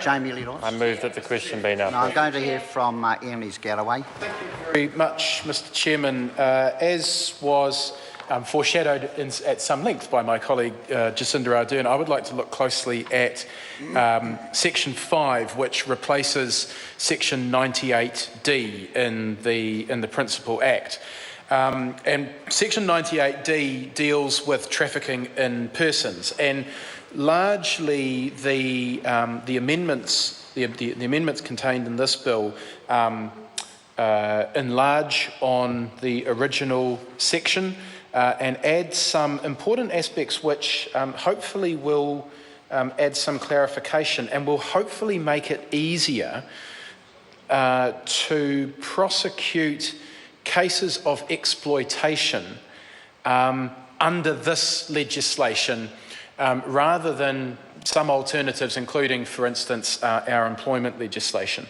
Jami-Lee. I move that the question be now. No, I'm going to hear from Lees-Galloway. Very much, Mr. Chairman. As was foreshadowed at some length by my colleague Jacinda Ardern, I would like to look closely at Section 5, which replaces Section 98D in the Principal Act. And Section 98D deals with trafficking in persons, and largely the amendments contained in this bill enlarge on the original section and add some important aspects which hopefully will add some clarification and will hopefully make it easier to prosecute cases of exploitation under this legislation rather than some alternatives, including, for instance, our employment legislation.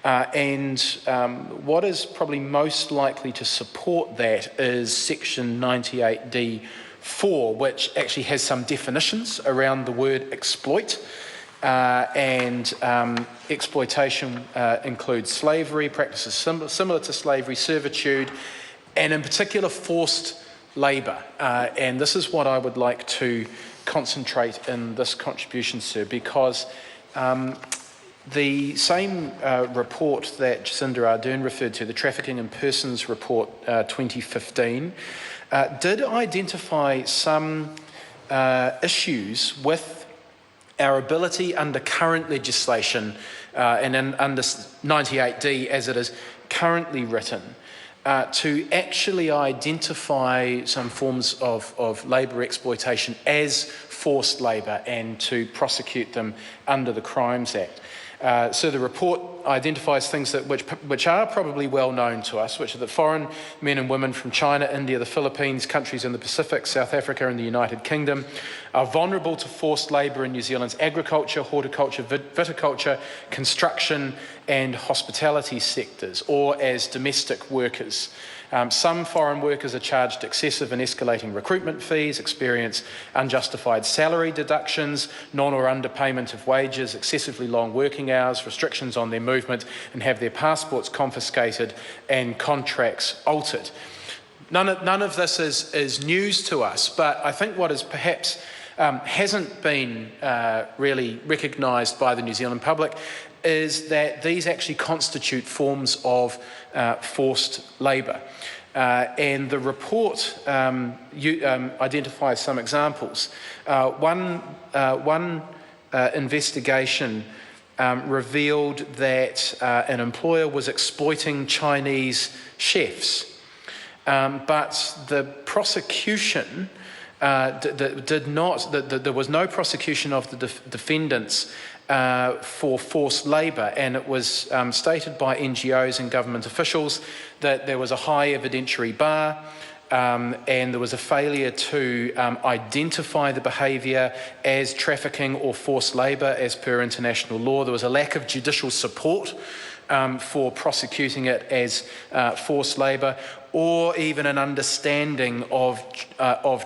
What is probably most likely to support that is Section 98D(4), which actually has some definitions around the word exploit. Exploitation includes slavery, practices similar to slavery, servitude, and in particular forced labour. And this is what I would like to concentrate in this contribution, sir, because the same report that Jacinda Ardern referred to, the Trafficking in Persons Report 2015, did identify some issues with our ability under current legislation and under 98D as it is currently written to actually identify some forms of labour exploitation as forced labour and to prosecute them under the Crimes Act. So the report identifies things which are probably well known to us, which are that foreign men and women from China, India, the Philippines, countries in the Pacific, South Africa and the United Kingdom are vulnerable to forced labour in New Zealand's agriculture, horticulture, viticulture, construction and hospitality sectors, or as domestic workers. Some foreign workers are charged excessive and escalating recruitment fees, experience unjustified salary deductions, non or underpayment of wages, excessively long working hours, restrictions on their movement, and have their passports confiscated and contracts altered. None of this is news to us, but I think what is perhaps hasn't been really recognised by the New Zealand public is that these actually constitute forms of forced labour. And the report identifies some examples. One investigation revealed that an employer was exploiting Chinese chefs, but the prosecution there was no prosecution of the defendants for forced labour, and it was stated by NGOs and government officials that there was a high evidentiary bar and there was a failure to identify the behaviour as trafficking or forced labour as per international law. There was a lack of judicial support for prosecuting it as forced labour, or even an understanding of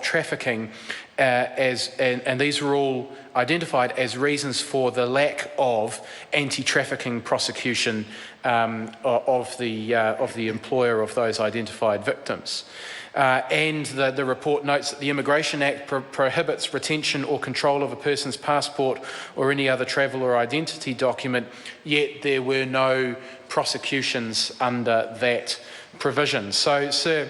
trafficking and these were all identified as reasons for the lack of anti-trafficking prosecution of the employer of those identified victims. And the report notes that the Immigration Act prohibits retention or control of a person's passport or any other travel or identity document, yet there were no prosecutions under that provision. So, sir,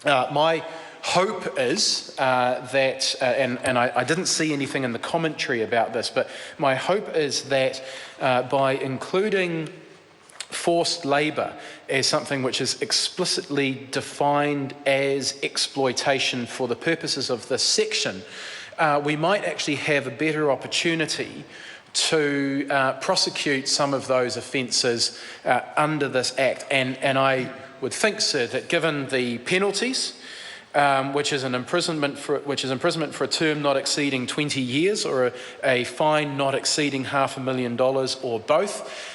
my hope is that, and I didn't see anything in the commentary about this, but my hope is that by including forced labour as something which is explicitly defined as exploitation for the purposes of this section, we might actually have a better opportunity to prosecute some of those offences under this Act. And I would think, sir, that given the penalties, which is imprisonment for a term not exceeding 20 years or a fine not exceeding $500,000 or both.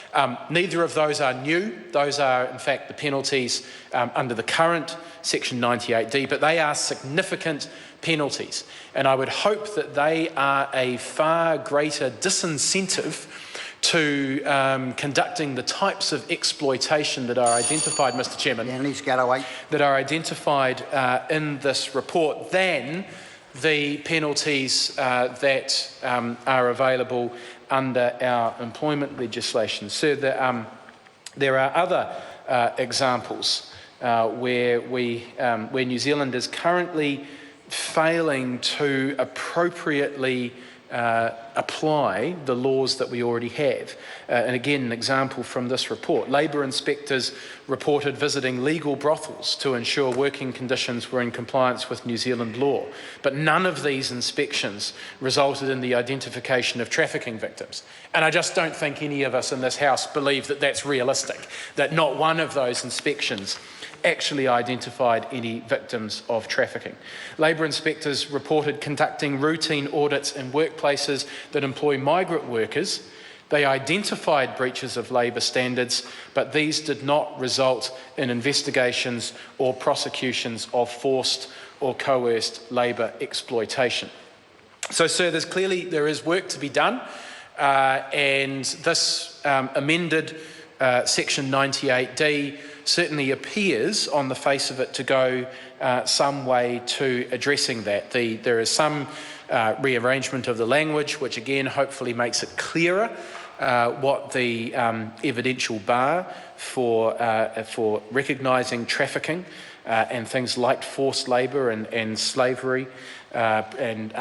Neither of those are new. Those are, in fact, the penalties under the current Section 98D, but they are significant penalties. And I would hope that they are a far greater disincentive to conducting the types of exploitation that are identified, Mr. Chairman, Yeah, Lees-Galloway. that are identified in this report than the penalties that are available under our employment legislation. So there are other examples where New Zealand is currently failing to appropriately apply the laws that we already have. And again, an example from this report. Labour inspectors reported visiting legal brothels to ensure working conditions were in compliance with New Zealand law. But none of these inspections resulted in the identification of trafficking victims. And I just don't think any of us in this House believe that that's realistic, that not one of those inspections actually identified any victims of trafficking. Labour inspectors reported conducting routine audits in workplaces that employ migrant workers. They identified breaches of labour standards, but these did not result in investigations or prosecutions of forced or coerced labour exploitation. So, sir, there is work to be done, and this amended Section 98D certainly appears on the face of it to go some way to addressing that. There is some rearrangement of the language, which again hopefully makes it clearer what the evidential bar for recognising trafficking and things like forced labour and slavery and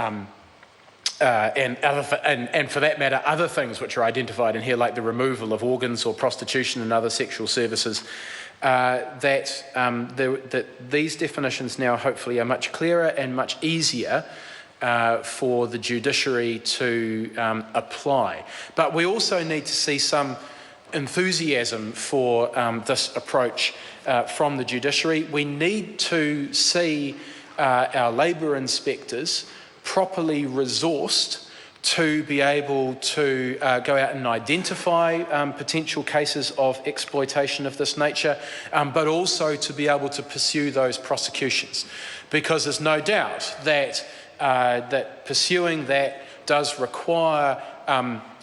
for that matter, other things which are identified in here, like the removal of organs or prostitution and other sexual services, that these definitions now hopefully are much clearer and much easier for the judiciary to apply. But we also need to see some enthusiasm for this approach from the judiciary. We need to see our labour inspectors properly resourced to be able to go out and identify potential cases of exploitation of this nature, but also to be able to pursue those prosecutions. Because there's no doubt that pursuing that does require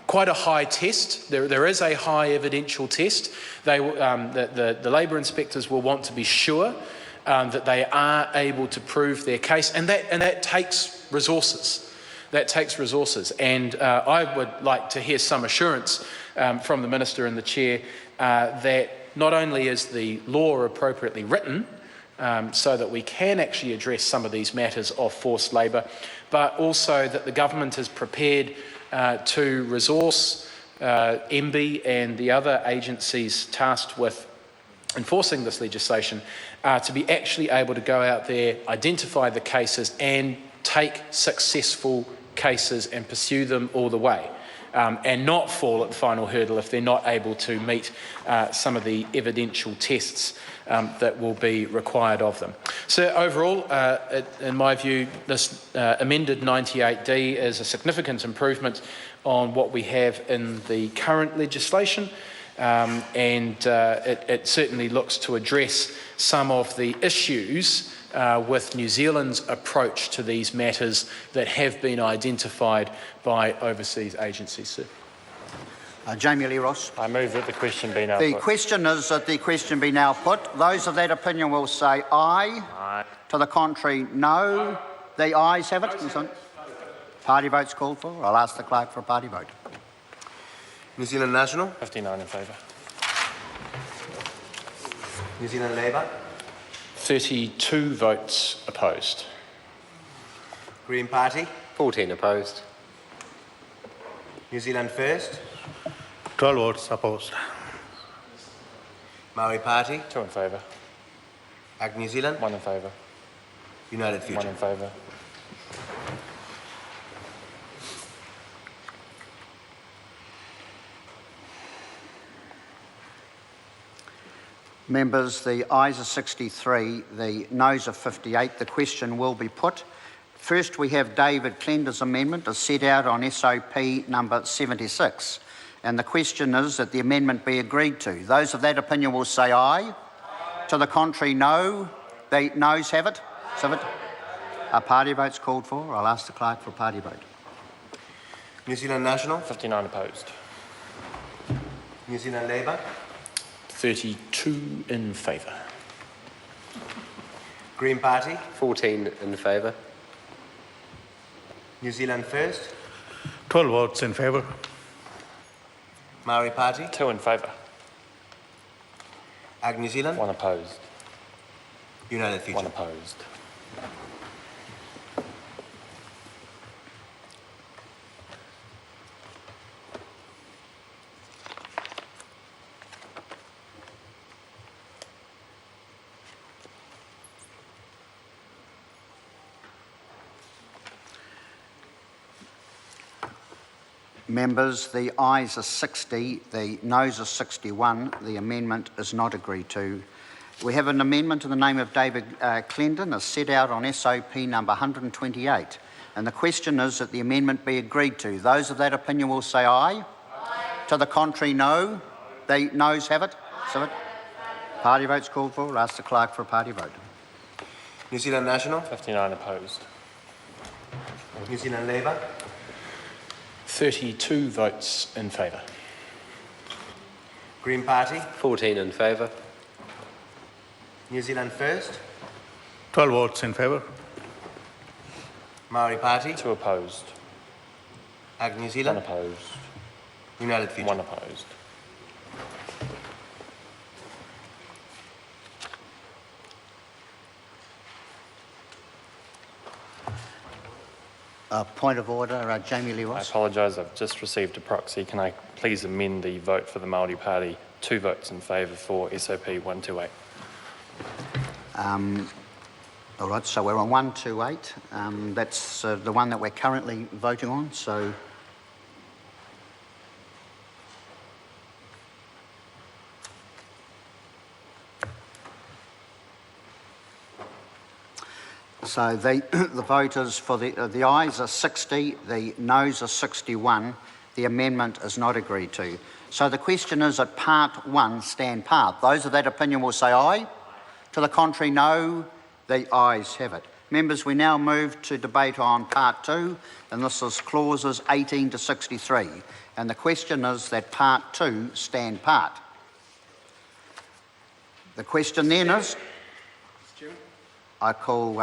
quite a high test. There is a high evidential test. The labour inspectors will want to be sure that they are able to prove their case, and that takes resources. That takes resources, and I would like to hear some assurance from the Minister and the Chair that not only is the law appropriately written so that we can actually address some of these matters of forced labour, but also that the government is prepared to resource MB and the other agencies tasked with enforcing this legislation to be actually able to go out there, identify the cases and take successful cases and pursue them all the way, and not fall at the final hurdle if they're not able to meet some of the evidential tests that will be required of them. So overall, in my view, this amended 98D is a significant improvement on what we have in the current legislation, and it certainly looks to address some of the issues with New Zealand's approach to these matters that have been identified by overseas agencies, sir. Jami-Lee Ross. I move that the question be now The put. question is that the question be now put. Those of that opinion will say aye. Aye. To the contrary, no. The ayes have it. Party votes called for. I'll ask the clerk for a party vote. New Zealand National, 59 in favour. New Zealand Labour, 32 votes opposed. Green Party, 14 opposed. New Zealand First, 12 votes opposed. Maori Party, 2 in favour. Act New Zealand, 1 in favour. United 1 Future. in favour. Members, the ayes are 63, the noes are 58. The question will be put. First, we have David Clender's amendment as set out on SOP number 76. And the question is that the amendment be agreed to. Those of that opinion will say aye. Aye. To the contrary, no. The noes have it. A party vote's called for. I'll ask the clerk for a party vote. New Zealand National, 59 opposed. New Zealand Labour, 32 in favour. Green Party, 14 in favour. New Zealand First, 12 votes in favour. Maori Party, 2 in favour. Ag New Zealand, 1 opposed. United Future. 1 opposed. Members, the ayes are 60, the noes are 61. The amendment is not agreed to. We have an amendment in the name of David Clendon as set out on SOP number 128. And the question is that the amendment be agreed to. Those of that opinion will say aye. To the contrary, no. The noes have it. So party vote's called for. We'll ask the clerk for a party vote. New Zealand National, 59 opposed. New Zealand Labour, 32 votes in favour. Green Party, 14 in favour. New Zealand First, 12 votes in favour. Maori Party, 2 opposed. Ag New 1 Zealand, opposed. United Future. 1 opposed. Point of order, Jami-Lee I Ross. apologise, I've just received a proxy. Can I please amend the vote for the Māori Party? 2 votes in favour for SOP 128. All right, so we're on 128. That's the one that we're currently voting on. So the vote is for the ayes are 60, the noes are 61. The amendment is not agreed to. So the question is at part 1, stand part. Those of that opinion will say aye. To the contrary, no. The ayes have it. Members, we now move to debate on part 2, and this is clauses 18 to 63. And the question is that part 2 stand part. The question then is, I call